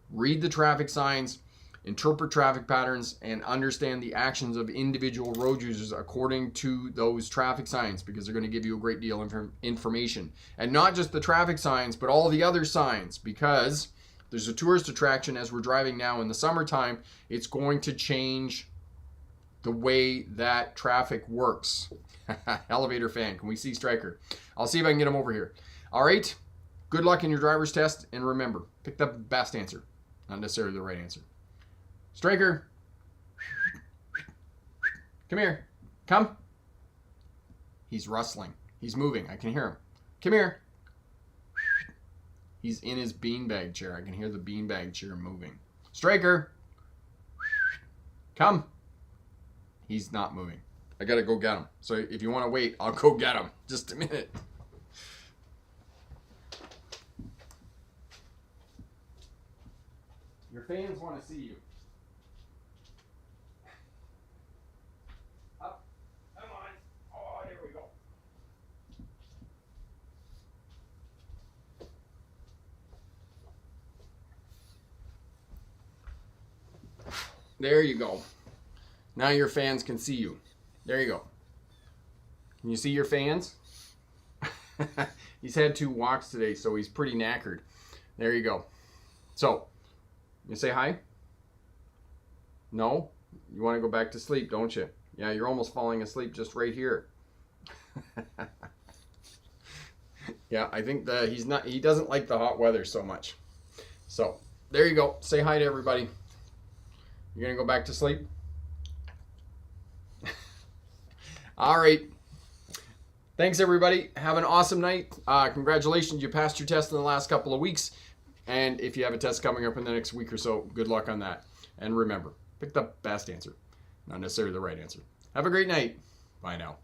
Read the traffic signs, interpret traffic patterns, and understand the actions of individual road users according to those traffic signs, because they're going to give you a great deal of information. And not just the traffic signs, but all the other signs, because there's a tourist attraction as we're driving now in the summertime. It's going to change the way that traffic works. Elevator fan, can we see Striker? I'll see if I can get him over here. All right, good luck in your driver's test, and remember, pick the best answer, not necessarily the right answer. Striker. Come here. Come. He's rustling. He's moving. I can hear him. Come here. He's in his beanbag chair. I can hear the beanbag chair moving. Striker. Come. He's not moving. I gotta go get him. So if you want to wait, I'll go get him. Just a minute. Your fans want to see you. Up. Come on. Oh, there we go. There you go. Now your fans can see you. There you go. Can you see your fans? He's had 2 walks today, so he's pretty knackered. There you go. So, you say hi? No? You want to go back to sleep, don't you? Yeah, you're almost falling asleep just right here. Yeah, I think that he doesn't like the hot weather so much. So, there you go. Say hi to everybody. You're going to go back to sleep? All right. Thanks, everybody. Have an awesome night. Congratulations. You passed your test in the last couple of weeks. And if you have a test coming up in the next week or so, good luck on that. And remember, pick the best answer, not necessarily the right answer. Have a great night. Bye now.